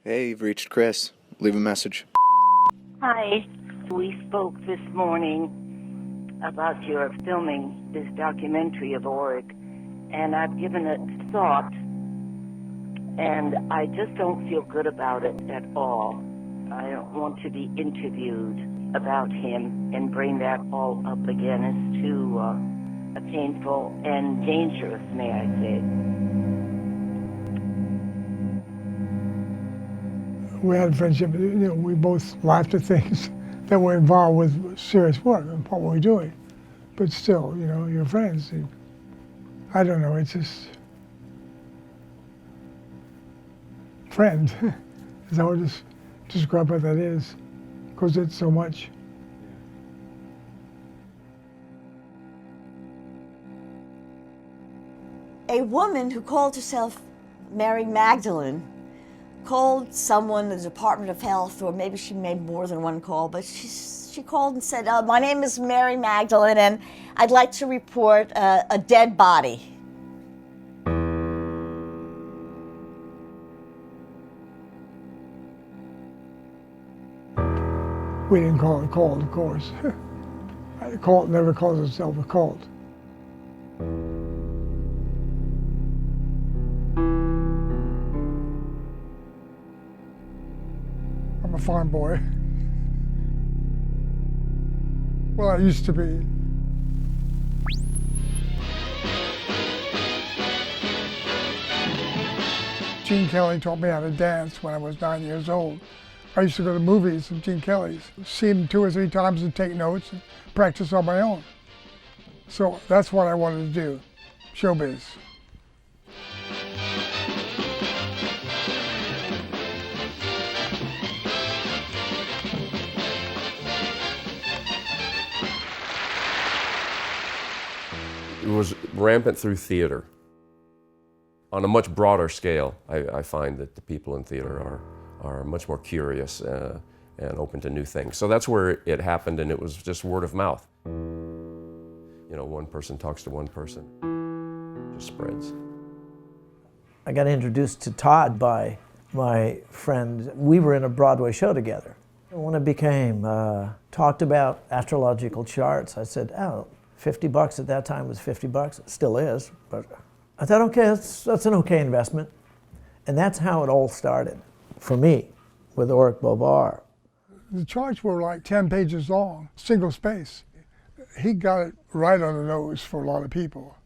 Hey, you've reached Chris. Leave a message. Hi. We spoke this morning about your filming this documentary of Oric, and I've given it thought, and I just don't feel good about it at all. I don't want to be interviewed about him and bring that all up again. It's too painful and dangerous, may I say. We had a friendship, we both laughed at things that were involved with serious work and what were we doing. But still, you're friends. I don't know, it's just, friend. Is how to describe what that is, because it's so much. A woman who called herself Mary Magdalene called someone, the Department of Health, or maybe she made more than one call, but she called and said, my name is Mary Magdalene, and I'd like to report a dead body. We didn't call it called, of course. A cult never calls itself a cult. I'm a farm boy. Well, I used to be. Gene Kelly taught me how to dance when I was 9 years old. I used to go to movies of Gene Kelly's, see him 2 or 3 times and take notes and practice on my own. So that's what I wanted to do, showbiz. It was rampant through theater. On a much broader scale, I find that the people in theater are much more curious and open to new things. So that's where it happened, and it was just word of mouth. One person talks to one person, it just spreads. I got introduced to Tod by my friend. We were in a Broadway show together. When it became talked about astrological charts, I said, $50 at that time was $50. It still is, but I thought, okay, that's an okay investment. And that's how it all started for me with Oric Bovar. The charts were like 10 pages long, single space. He got it right on the nose for a lot of people.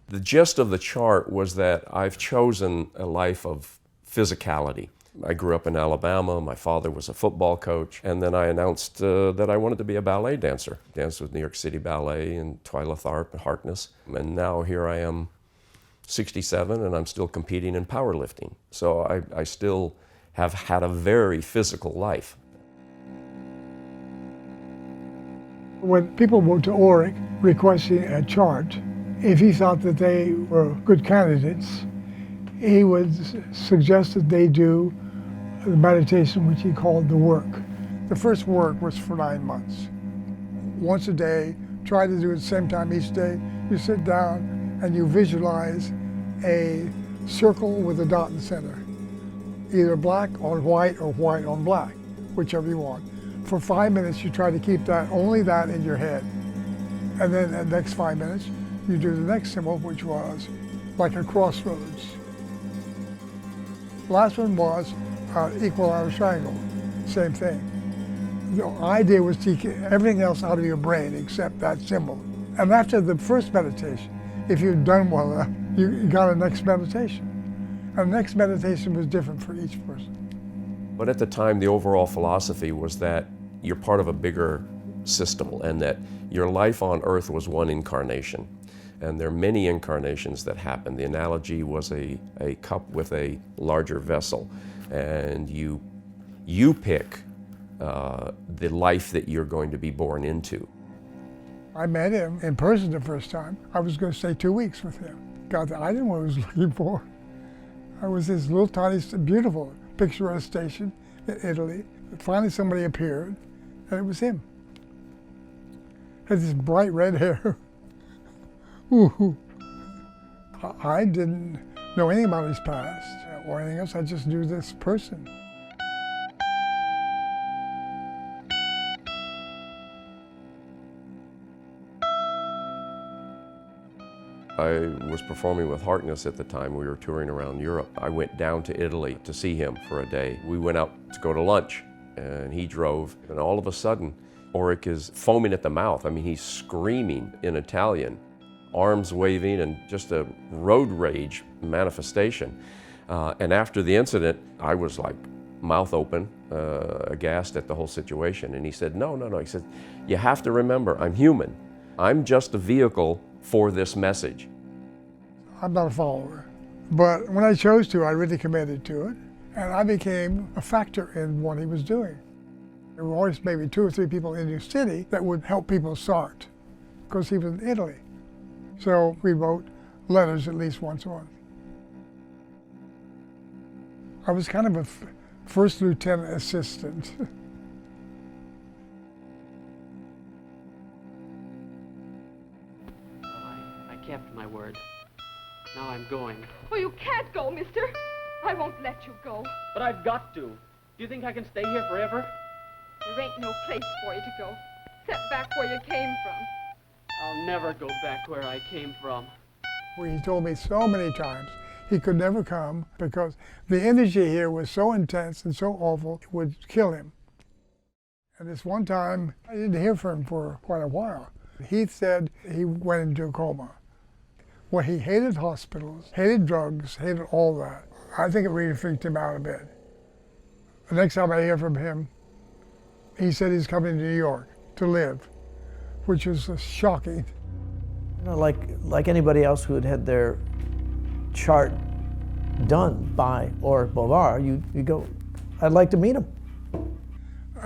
The gist of the chart was that I've chosen a life of physicality. I grew up in Alabama, my father was a football coach, and then I announced that I wanted to be a ballet dancer. Danced with New York City Ballet and Twyla Tharp and Harkness. And now here I am, 67, and I'm still competing in powerlifting. So I still have had a very physical life. When people went to Oric requesting a chart, if he thought that they were good candidates, he would suggest that they do the meditation which he called the work. The first work was for 9 months. Once a day, try to do it at the same time each day. You sit down and you visualize a circle with a dot in the center. Either black on white or white on black, whichever you want. For 5 minutes, you try to keep only that in your head. And then the next 5 minutes, you do the next symbol, which was like a crossroads. Last one was equilateral triangle, same thing. The idea was to take everything else out of your brain except that symbol. And after the first meditation, if you've done well enough, you got a next meditation. And the next meditation was different for each person. But at the time, the overall philosophy was that you're part of a bigger system and that your life on Earth was one incarnation. And there are many incarnations that happen. The analogy was a cup with a larger vessel. And you pick the life that you're going to be born into. I met him in person the first time. I was going to stay 2 weeks with him. God, I didn't know what I was looking for. I was this little tiny, beautiful picturesque station in Italy. Finally somebody appeared, and it was him. Had this bright red hair. Ooh. I didn't know anything about his past or anything else. I just knew this person. I was performing with Harkness at the time. We were touring around Europe. I went down to Italy to see him for a day. We went out to go to lunch, and he drove, and all of a sudden, Oric is foaming at the mouth. I mean, he's screaming in Italian, arms waving, and just a road rage manifestation. And after the incident, I was like mouth open, aghast at the whole situation. And he said, no. He said, you have to remember, I'm human. I'm just a vehicle for this message. I'm not a follower, but when I chose to, I really committed to it, and I became a factor in what he was doing. There were always maybe 2 or 3 people in New City that would help people start, because he was in Italy. So we wrote letters at least once a month. I was kind of a first lieutenant assistant. I kept my word. Now I'm going. Oh, you can't go, mister. I won't let you go. But I've got to. Do you think I can stay here forever? There ain't no place for you to go, except back where you came from. I'll never go back where I came from. He told me so many times he could never come because the energy here was so intense and so awful it would kill him. And this one time, I didn't hear from him for quite a while. He said he went into a coma. Well, he hated hospitals, hated drugs, hated all that. I think it really freaked him out a bit. The next time I hear from him, he said he's coming to New York to live, which was shocking. You know, like anybody else who had had their chart done by Oric Bovar, you go, I'd like to meet him.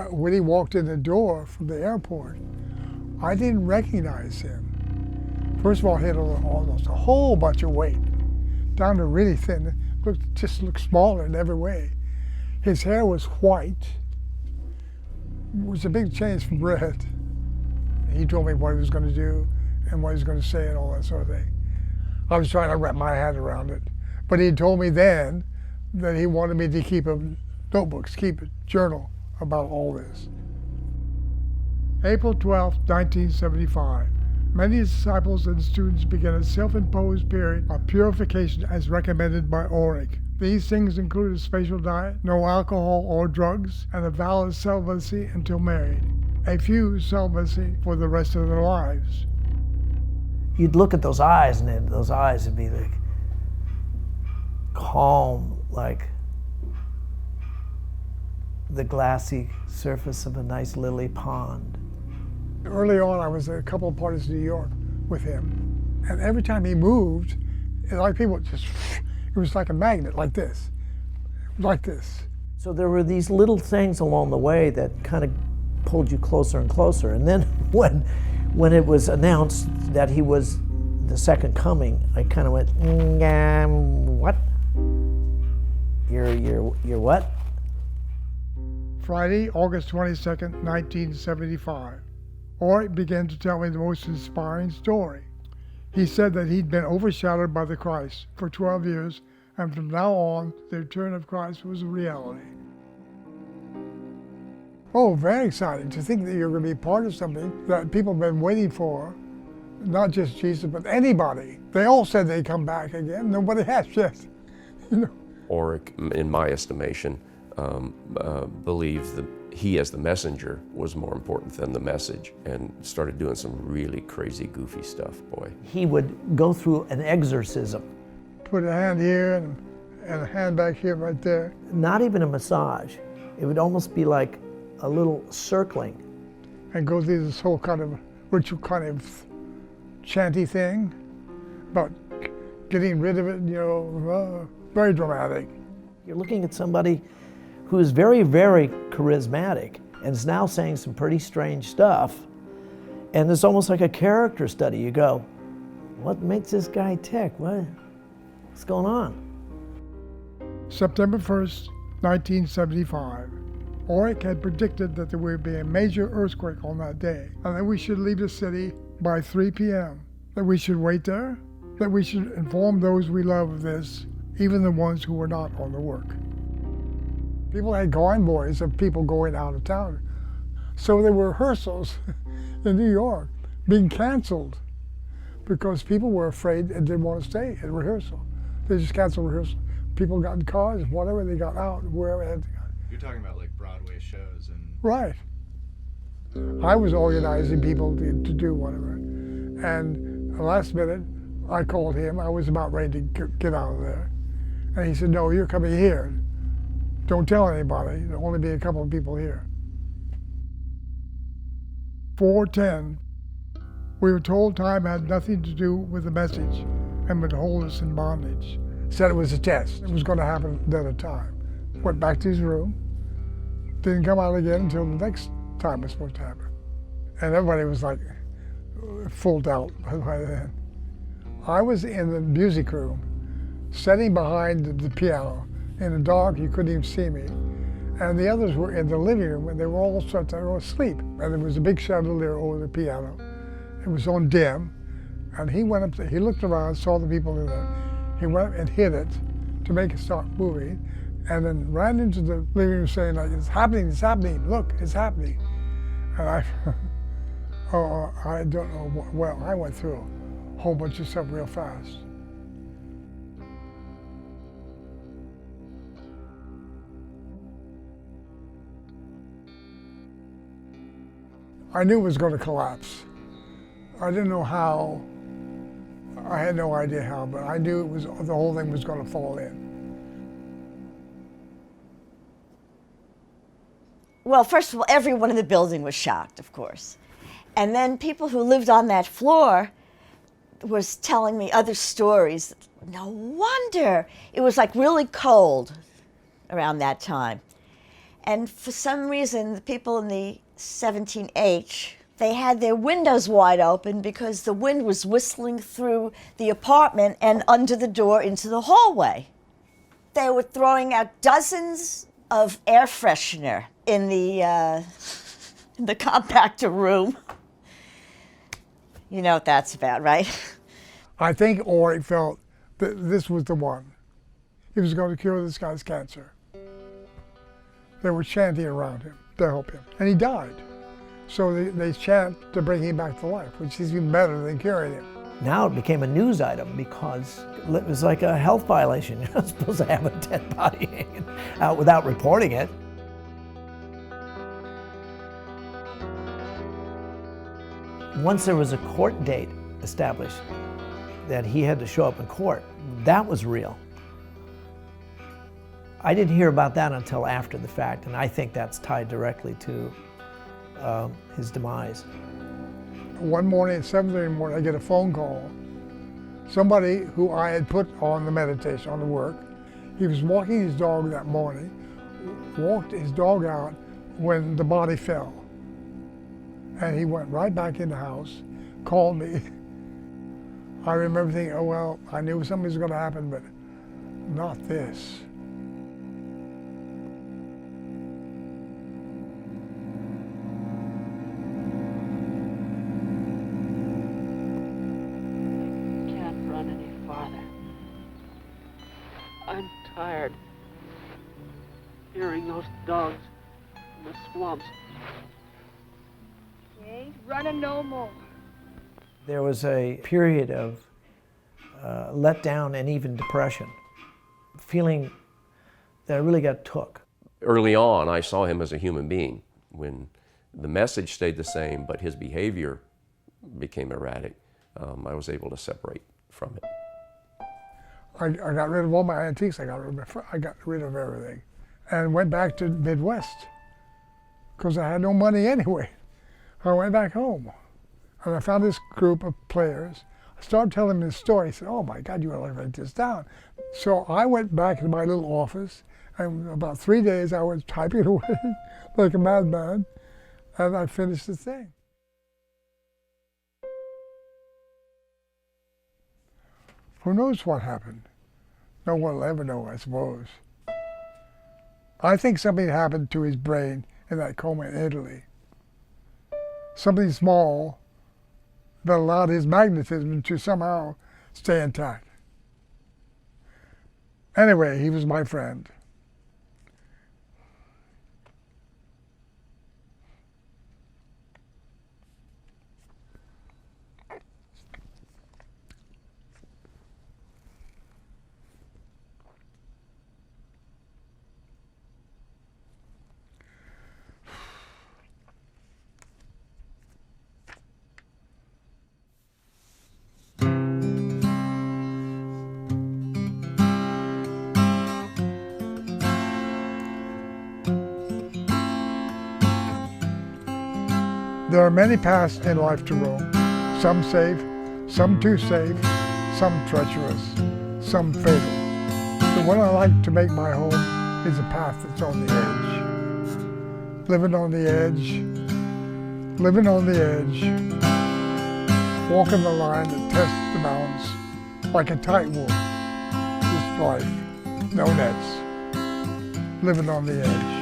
When he walked in the door from the airport, I didn't recognize him. First of all, he had almost a whole bunch of weight, down to really thin, just looked smaller in every way. His hair was white. It was a big change from red. He told me what he was going to do and what he was going to say and all that sort of thing. I was trying to wrap my head around it. But he told me then that he wanted me to keep notebooks, keep a journal about all this. April 12, 1975. Many disciples and students began a self-imposed period of purification as recommended by Oric. These things include a special diet, no alcohol or drugs, and a vow of celibacy until married. A few celibacy for the rest of their lives. You'd look at those eyes, and those eyes would be like calm, like the glassy surface of a nice lily pond. Early on, I was at a couple of parties in New York with him, and every time he moved, like people just, it was like a magnet, like this, like this. So there were these little things along the way that kind of pulled you closer and closer. And then when it was announced that he was the second coming, I kind of went, what? You're what? Friday, August 22nd, 1975. Oric began to tell me the most inspiring story. He said that he'd been overshadowed by the Christ for 12 years, and from now on, the return of Christ was a reality. Oh, very exciting to think that you're going to be part of something that people have been waiting for. Not just Jesus, but anybody. They all said they'd come back again. Nobody has yet. You know. Oric, in my estimation, believed that he as the messenger was more important than the message, and started doing some really crazy, goofy stuff, boy. He would go through an exorcism. Put a hand here and a hand back here right there. Not even a massage. It would almost be like a little circling. And go through this whole kind of ritual kind of chanty thing about getting rid of it, you know, very dramatic. You're looking at somebody who is very, very charismatic and is now saying some pretty strange stuff. And it's almost like a character study. You go, what makes this guy tick? What's going on? September 1st, 1975. Oric had predicted that there would be a major earthquake on that day, and that we should leave the city by 3 p.m., that we should wait there, that we should inform those we love of this, even the ones who were not on the work. People had convoys of people going out of town. So there were rehearsals in New York being canceled because people were afraid and didn't want to stay at rehearsal. They just canceled rehearsal. People got in cars, whatever, they got out, wherever they had to go. You're talking about like Broadway shows and... Right. I was organizing people to do whatever. And the last minute, I called him. I was about ready to get out of there. And he said, no, you're coming here. Don't tell anybody. There'll only be a couple of people here. 4:10, we were told time had nothing to do with the message and would hold us in bondage. Said it was a test. It was going to happen another time. Went back to his room. Didn't come out again until the next time it was supposed to happen. And everybody was like full doubt by then. I was in the music room, sitting behind the piano. In the dark, you couldn't even see me. And the others were in the living room, and they were all asleep. And there was a big chandelier over the piano. It was on dim. And he went up there, he looked around, saw the people in there. He went up and hit it to make it start moving, and then ran into the living room saying, like, it's happening, look, it's happening. And I don't know, well, I went through a whole bunch of stuff real fast. I knew it was going to collapse. I didn't know how. I had no idea how, but I knew it was, the whole thing was going to fall in. Well, first of all, everyone in the building was shocked, of course. And then people who lived on that floor was telling me other stories. No wonder. It was like really cold around that time. And for some reason, the people in the 17H, they had their windows wide open because the wind was whistling through the apartment and under the door into the hallway. They were throwing out dozens of air freshener in the compactor room. You know what that's about, right? I think Oric felt that this was the one. He was going to cure this guy's cancer. They were chanting around him to help him, and he died. So they chant to bring him back to life, which is even better than curing him. Now it became a news item because it was like a health violation. You're not supposed to have a dead body hanging out without reporting it. Once there was a court date established that he had to show up in court, that was real. I didn't hear about that until after the fact, and I think that's tied directly to his demise. One morning at 7:30 in the morning, I get a phone call. Somebody who I had put on the meditation, on the work, he was walking his dog that morning, walked his dog out when the body fell. And he went right back in the house, called me. I remember thinking, oh, well, I knew something was going to happen, but not this. I'm tired. Hearing those dogs in the swamps. You ain't running no more. There was a period of letdown and even depression, feeling that I really got took. Early on, I saw him as a human being. When the message stayed the same, but his behavior became erratic, I was able to separate from it. I got rid of all my antiques. I got rid of everything, and went back to Midwest because I had no money anyway. I went back home, and I found this group of players. I started telling them this story. He said, "Oh my God, you ought to write this down." So I went back to my little office, and about 3 days I was typing away like a madman, and I finished the thing. Who knows what happened? No one will ever know, I suppose. I think something happened to his brain in that coma in Italy. Something small that allowed his magnetism to somehow stay intact. Anyway, he was my friend. There are many paths in life to roam, some safe, some too safe, some treacherous, some fatal. The one I like to make my home is a path that's on the edge. Living on the edge, living on the edge, walking the line that tests the balance like a tightrope. This life, no nets, living on the edge.